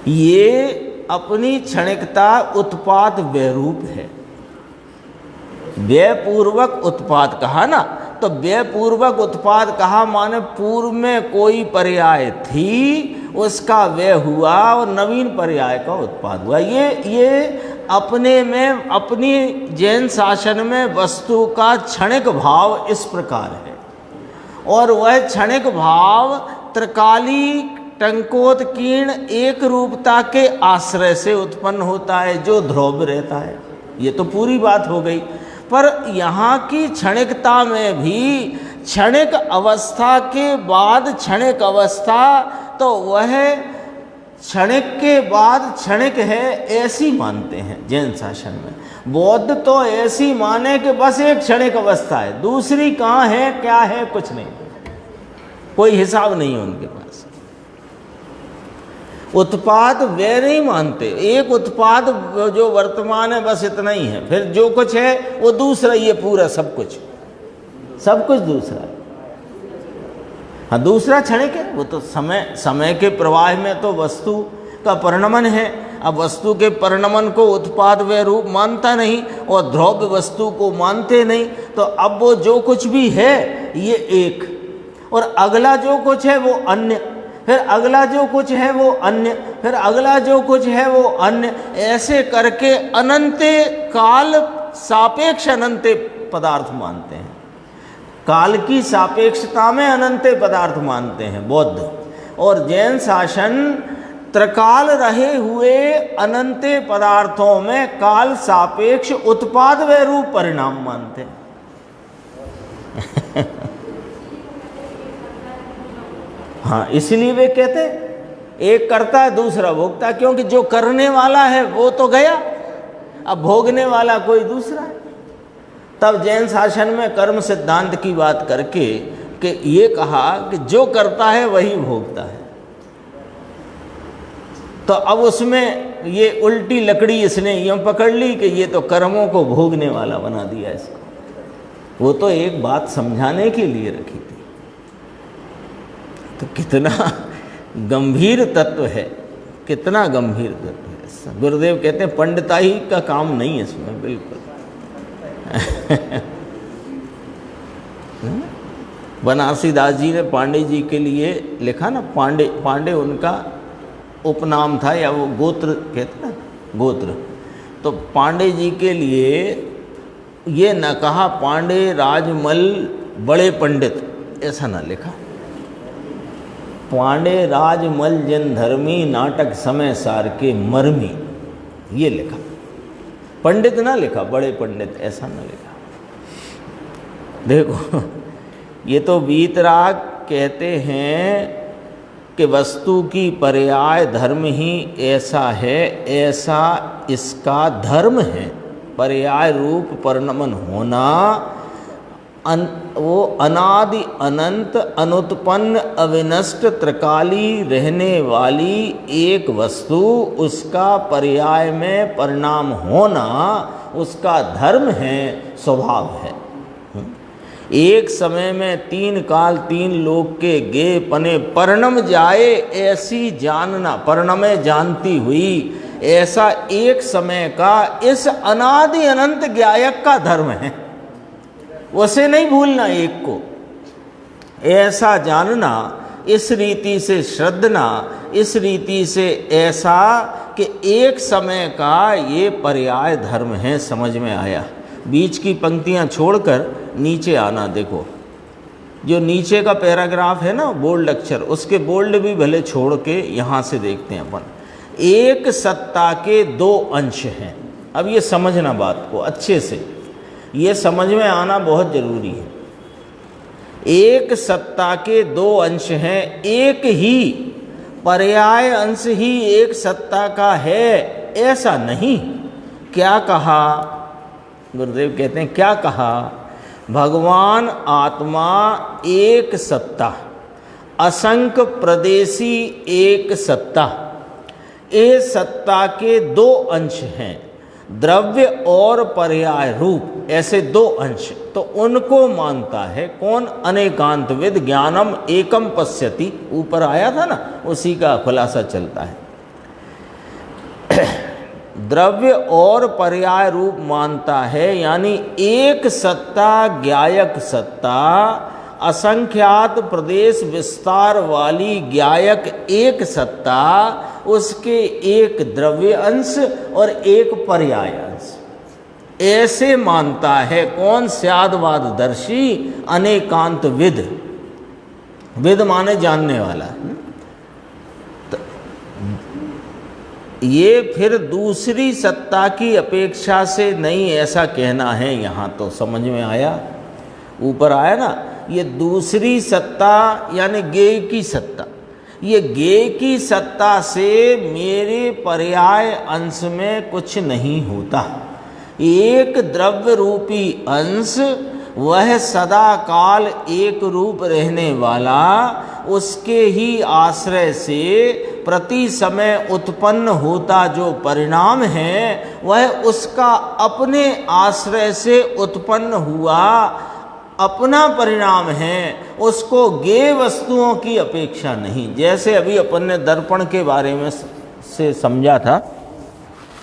ये अपनी क्षणिकता उत्पाद व्यरूप है। व्ययपूर्वक उत्पाद कहा ना, तो व्ययपूर्वक उत्पाद कहा माने पूर्व में कोई पर्याय थी उसका व्यय हुआ और नवीन पर्याय का उत्पाद हुआ। ये अपने में अपनी जैन शासन में वस्तु का क्षणिक भाव इस प्रकार है, और वह क्षणिक भाव त्रिकालिक टंकोत्कीर्ण एक रूपता के आश्रय से उत्पन्न होता है जो ध्रुव रहता है। ये तो पूरी बात हो गई। पर यहाँ की क्षणिकता में भी क्षणिक अवस्था के बाद क्षणिक अवस्था, तो वह क्षणिक के बाद क्षणिक है ऐसी मानते हैं जैन शासन में। बौद्ध तो ऐसी माने कि बस एक क्षणिक अवस्था है, दूसरी कहाँ है क्या है कुछ नहीं, कोई हिसाब नहीं है उनके पास। उत्पाद वे नहीं मानते, एक उत्पाद जो वर्तमान है बस इतना ही है, फिर जो कुछ है वो दूसरा, ये पूरा सब कुछ दूसरा है। हाँ, दूसरा क्षणिक है, वो तो समय के प्रवाह में तो वस्तु का परिणमन है। अब वस्तु के परिणमन को उत्पाद व रूप मानता नहीं और ध्रुव वस्तु को मानते नहीं, तो अब वो जो कुछ भी है ये एक, और अगला जो कुछ है वो अन्य, फिर अगला जो कुछ है वो अन्य, फिर अगला जो कुछ है वो अन्य, ऐसे करके अनंते काल सापेक्ष अनंते पदार्थ मानते हैं। काल की सापेक्षता में अनंते पदार्थ मानते हैं बौद्ध, और जैन शासन त्रिकाल रहे हुए अनंते पदार्थों में काल सापेक्ष उत्पाद व रूप परिणाम मानते हैं। हाँ, इसलिए वे कहते एक करता है दूसरा भोगता, क्योंकि जो करने वाला है वो तो गया, अब भोगने वाला कोई दूसरा है। तब जैन शासन में कर्म सिद्धांत की बात करके कि ये कहा कि जो करता है वही भोगता है। तो अब उसमें ये उल्टी लकड़ी इसने यूँ पकड़ ली कि ये तो कर्मों को भोगने वाला बना दिया इसको। वो तो एक बात समझाने के लिए रखी थी। तो कितना गंभीर तत्व है, कितना गंभीर तत्व है। गुरुदेव कहते हैं पंडिताई का काम नहीं है इसमें बिल्कुल। बनारसी दास जी ने पांडे जी के लिए लिखा ना, पांडे उनका उपनाम था, या वो गोत्र कहते ना, गोत्र। तो पांडे जी के लिए ये न कहा पांडे राजमल बड़े पंडित, ऐसा ना लिखा। पांडे राजमल जन धर्मी नाटक समय सार के मर्मी, ये लिखा। पंडित ना लिखा, बड़े पंडित ऐसा ना लिखा। देखो ये तो वीतराग कहते हैं कि वस्तु की पर्याय धर्म ही ऐसा है, ऐसा इसका धर्म है। पर्याय रूप परिणमन होना, वो अनादि अनंत अनुत्पन्न अविनष्ट त्रिकाली रहने वाली एक वस्तु, उसका पर्याय में परिणाम होना उसका धर्म है, स्वभाव है। एक समय में तीन काल तीन लोक के गे पने परिणम जाए ऐसी जानना, परिणमे जानती हुई, ऐसा एक समय का इस अनादि अनंत ज्ञायक का धर्म है। उसे नहीं भूलना एक को, ऐसा जानना, इस रीति से श्रद्धना, इस रीति से ऐसा कि एक समय का ये पर्याय धर्म है। समझ में आया? बीच की पंक्तियां छोड़कर नीचे आना। देखो जो नीचे का पैराग्राफ है ना बोल्ड अक्षर, उसके बोल्ड भी भले छोड़ के यहाँ से देखते हैं अपन। एक सत्ता के दो अंश हैं। अब ये समझना बात को अच्छे से, ये समझ में आना बहुत जरूरी है। एक सत्ता के दो अंश हैं, एक ही पर्याय अंश ही एक सत्ता का है ऐसा नहीं। क्या कहा गुरुदेव? कहते हैं क्या कहा? भगवान आत्मा एक सत्ता, असंख्य प्रदेशी एक सत्ता। ये सत्ता के दो अंश हैं, द्रव्य और पर्याय रूप, ऐसे दो अंश। तो उनको मानता है कौन? अनेकांतविद ज्ञानम एकम पश्यति। ऊपर आया था ना, उसी का खुलासा चलता है। द्रव्य और पर्याय रूप मानता है, यानी एक सत्ता ज्ञायक सत्ता, असंख्यात प्रदेश विस्तार वाली ज्ञायक एक सत्ता, उसके एक द्रव्य अंश और एक पर्याय अंश, ऐसे मानता है कौन? स्यादवाददर्शी अनेकांतविद। विद माने जानने वाला। ये फिर दूसरी सत्ता की अपेक्षा से नहीं, ऐसा कहना है यहाँ। तो समझ में आया? ऊपर आया ना, ये दूसरी सत्ता यानी ज्ञेय की सत्ता। ये ज्ञेय की सत्ता से मेरे पर्याय अंश में कुछ नहीं होता। एक द्रव्य रूपी अंश, वह सदा काल एक रूप रहने वाला, उसके ही आश्रय से प्रति समय उत्पन्न होता जो परिणाम है, वह उसका अपने आश्रय से उत्पन्न हुआ अपना परिणाम है, उसको ज्ञेय वस्तुओं की अपेक्षा नहीं। जैसे अभी अपन ने दर्पण के बारे में से समझा था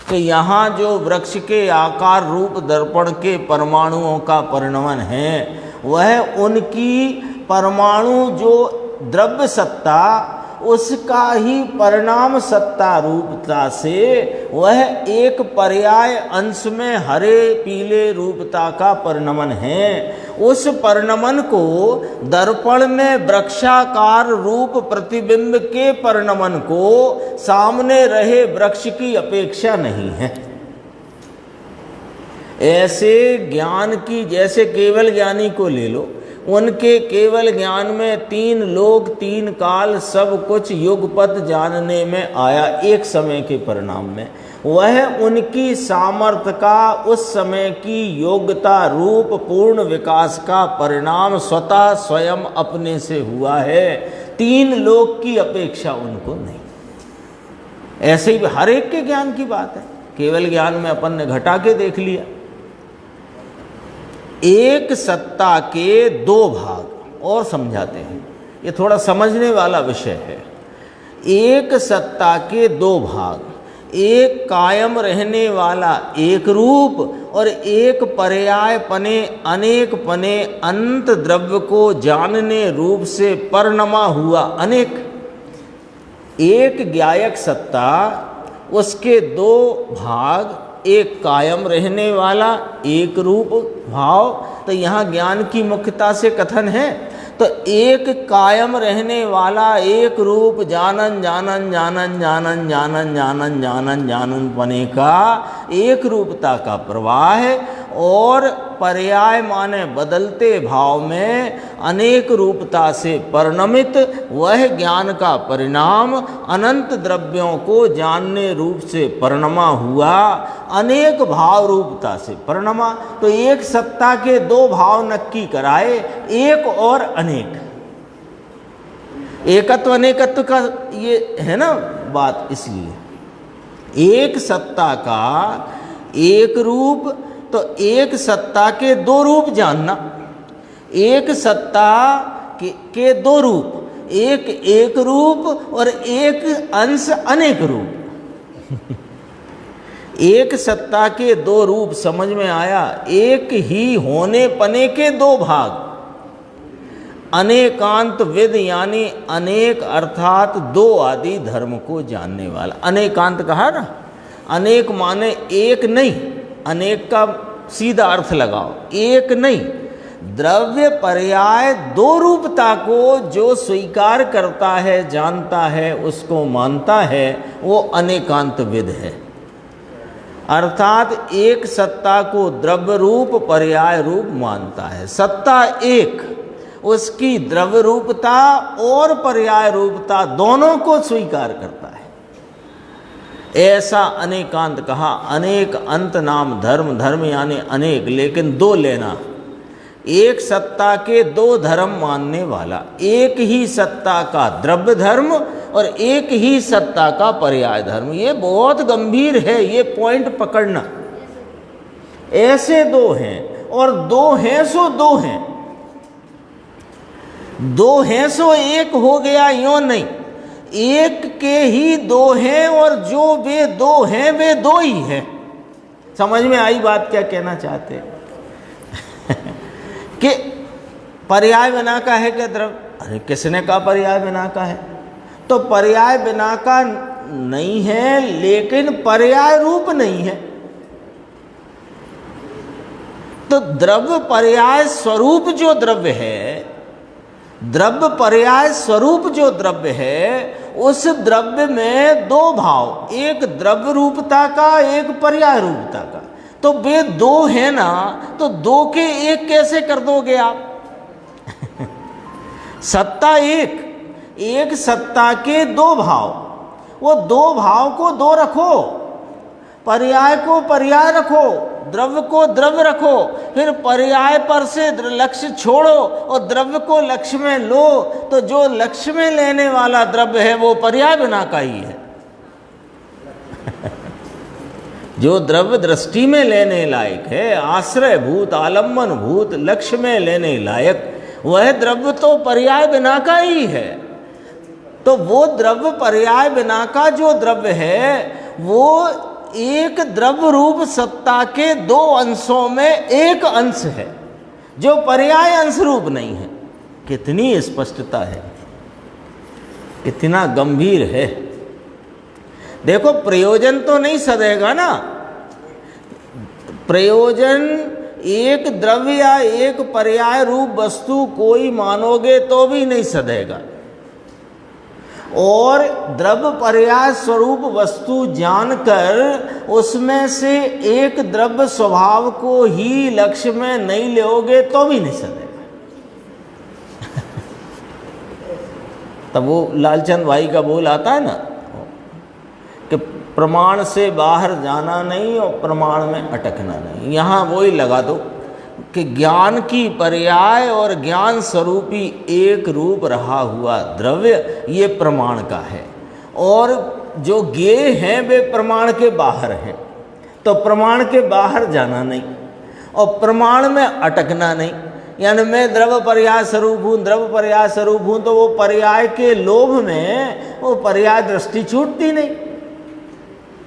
कि यहाँ जो वृक्ष के आकार रूप दर्पण के परमाणुओं का परिणमन है, वह उनकी परमाणु जो द्रव्य सत्ता, उसका ही परिणाम सत्ता रूपता से वह एक पर्याय अंश में हरे पीले रूपता का परिणमन है। उस परिणमन को दर्पण में वृक्षाकार रूप प्रतिबिंब के परिणमन को सामने रहे वृक्ष की अपेक्षा नहीं है। ऐसे ज्ञान की, जैसे केवल ज्ञानी को ले लो, उनके केवल ज्ञान में तीन लोक तीन काल सब कुछ युगपत जानने में आया एक समय के परिणाम में। वह उनकी सामर्थ्य का, उस समय की योग्यता रूप पूर्ण विकास का परिणाम स्वतः स्वयं अपने से हुआ है। तीन लोक की अपेक्षा उनको नहीं। ऐसे ही हर एक के ज्ञान की बात है। केवल ज्ञान में अपन ने घटा के देख लिया। एक सत्ता के दो भाग और समझाते हैं, ये थोड़ा समझने वाला विषय है। एक सत्ता के दो भाग, एक कायम रहने वाला एक रूप और एक पर्याय पने अनेक पने अनंत द्रव्य को जानने रूप से परिणमा हुआ अनेक। एक ज्ञायक सत्ता, उसके दो भाग, एक कायम रहने वाला एक रूप भाव। तो यहाँ ज्ञान की मुख्यता से कथन है। तो एक कायम रहने वाला एक रूप जानन जानन जानन जानन जानन जानन जानन जानन पने का एक रूपता का प्रवाह है, और पर्याय माने बदलते भाव में अनेक रूपता से परिणमित वह ज्ञान का परिणाम अनंत द्रव्यों को जानने रूप से परिणमा हुआ, अनेक भाव रूपता से परिणमा। तो एक सत्ता के दो भाव नक्की कराए, एक और अनेक। एकत्व अनेकत्व का ये है ना बात, इसलिए एक सत्ता का एक रूप, तो एक सत्ता के दो रूप जानना, एक सत्ता के दो रूप, एक एक रूप और एक अंश अनेक रूप। एक सत्ता के दो रूप समझ में आया, एक ही होने पने के दो भाग। अनेकांत विद यानी अनेक अर्थात दो आदि धर्म को जानने वाला। अनेकांत कहा ना, अनेक माने एक नहीं, अनेक का सीधा अर्थ लगाओ, एक नहीं, द्रव्य पर्याय दो रूपता को जो स्वीकार करता है, जानता है, उसको मानता है, वो अनेकांत विद है। अर्थात एक सत्ता को द्रव्य रूप पर्याय रूप मानता है। सत्ता एक, उसकी द्रव्य रूपता और पर्याय रूपता दोनों को स्वीकार करता है, ऐसा अनेकांत कहा। अनेक अंत नाम धर्म, धर्म यानी अनेक, लेकिन दो लेना। एक सत्ता के दो धर्म मानने वाला, एक ही सत्ता का द्रव्य धर्म और एक ही सत्ता का पर्याय धर्म। ये बहुत गंभीर है, ये पॉइंट पकड़ना। ऐसे दो हैं, और दो हैं सो दो हैं, दो हैं सो एक हो गया, यूं नहीं। एक के ही दो हैं और जो वे दो हैं वे दो ही हैं। समझ में आई बात क्या कहना चाहते हैं? कि पर्याय बिना का है क्या द्रव्य? अरे किसने कहा पर्याय बिना का है? तो पर्याय बिना का नहीं है, लेकिन पर्याय रूप नहीं है। तो द्रव्य पर्याय स्वरूप जो द्रव्य है, द्रव्य पर्याय स्वरूप जो द्रव्य है, उस द्रव्य में दो भाव, एक द्रव्य रूपता का, एक पर्याय रूपता का। तो वे दो है ना, तो दो के एक कैसे कर दोगे आप? सत्ता एक, एक सत्ता के दो भाव, वो दो भाव को दो रखो, पर्याय को पर्याय रखो, द्रव्य को द्रव्य रखो, फिर पर्याय पर से लक्ष्य छोड़ो और द्रव्य को लक्ष्य में लो। तो जो लक्ष्य में लेने वाला द्रव्य है वो पर्याय बिना का ही है। जो द्रव्य दृष्टि में लेने लायक है, आश्रय भूत, आलम्बन भूत, लक्ष्य में लेने लायक, वह द्रव्य तो पर्याय बिना का ही है। तो वो द्रव्य पर्याय बिना का जो द्रव्य है, वो एक द्रव्य रूप सत्ता के दो अंशों में एक अंश है, जो पर्याय अंश रूप नहीं है। कितनी स्पष्टता है, कितना गंभीर है। देखो, प्रयोजन तो नहीं सदेगा ना। प्रयोजन एक द्रव्य या एक पर्याय रूप वस्तु कोई मानोगे तो भी नहीं सदेगा, और द्रव्य पर्याय स्वरूप वस्तु जानकर उसमें से एक द्रव्य स्वभाव को ही लक्ष्य में नहीं लोगे तो भी नहीं सदेगा। तब वो लालचंद भाई का बोल आता है ना कि प्रमाण से बाहर जाना नहीं और प्रमाण में अटकना नहीं। यहाँ वही लगा दो कि ज्ञान की पर्याय और ज्ञान स्वरूपी एक रूप रहा हुआ द्रव्य ये प्रमाण का है, और जो ज्ञेय हैं वे प्रमाण के बाहर हैं। तो प्रमाण के बाहर जाना नहीं और प्रमाण में अटकना नहीं। यानी मैं द्रव्य पर्याय स्वरूप हूँ, द्रव्य पर्याय स्वरूप हूँ, तो वो पर्याय के लोभ में वो पर्याय दृष्टि छूटती नहीं।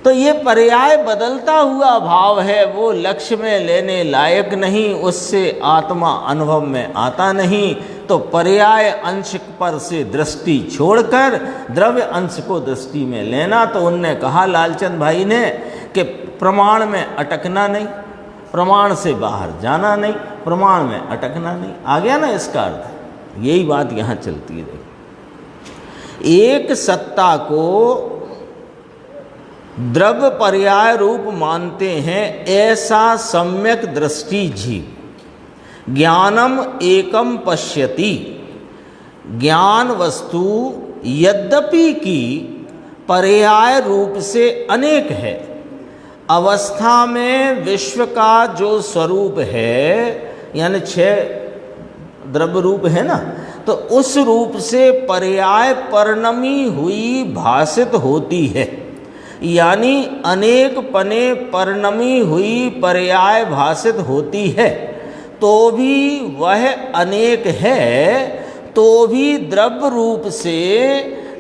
तो ये पर्याय बदलता हुआ भाव है, वो लक्ष्य में लेने लायक नहीं, उससे आत्मा अनुभव में आता नहीं। तो पर्याय अंश पर से दृष्टि छोड़कर द्रव्य अंश को दृष्टि में लेना। तो उनने कहा लालचंद भाई ने कि प्रमाण में अटकना नहीं, प्रमाण से बाहर जाना नहीं, प्रमाण में अटकना नहीं। आ गया ना इसका अर्थ? यही बात यहाँ चलती है। एक सत्ता को द्रव्य पर्याय रूप मानते हैं ऐसा सम्यक दृष्टि जीव। ज्ञानम एकम पश्यति, ज्ञान वस्तु यद्यपि कि पर्याय रूप से अनेक है, अवस्था में विश्व का जो स्वरूप है यानी 6 द्रव्य रूप है ना, तो उस रूप से पर्याय परिणमी हुई भासित होती है, यानी अनेक पने परिणमी हुई पर्याय भासित होती है, तो भी वह अनेक है, तो भी द्रव्य रूप से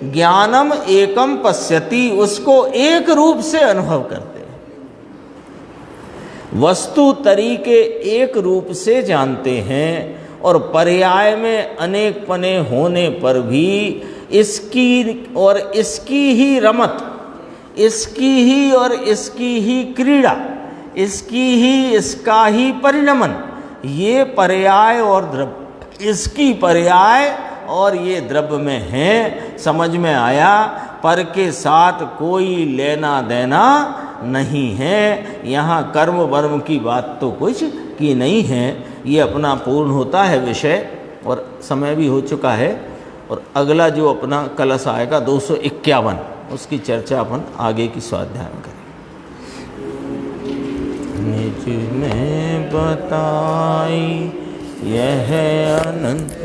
ज्ञानम एकम पश्यति, उसको एक रूप से अनुभव करते हैं। वस्तु तरीके एक रूप से जानते हैं और पर्याय में अनेक पने होने पर भी इसकी और इसकी ही रमत, इसकी ही और इसकी ही क्रीड़ा, इसकी ही इसका ही परिणमन, ये पर्याय और द्रव्य, इसकी पर्याय और ये द्रव्य में है। समझ में आया? पर के साथ कोई लेना देना नहीं है। यहाँ कर्म वर्म की बात तो कुछ की नहीं है। ये अपना पूर्ण होता है विषय और समय भी हो चुका है। और अगला जो अपना कलश आएगा 251, उसकी चर्चा अपन आगे की स्वाध्याय में करें। निज में बताई यह अनंत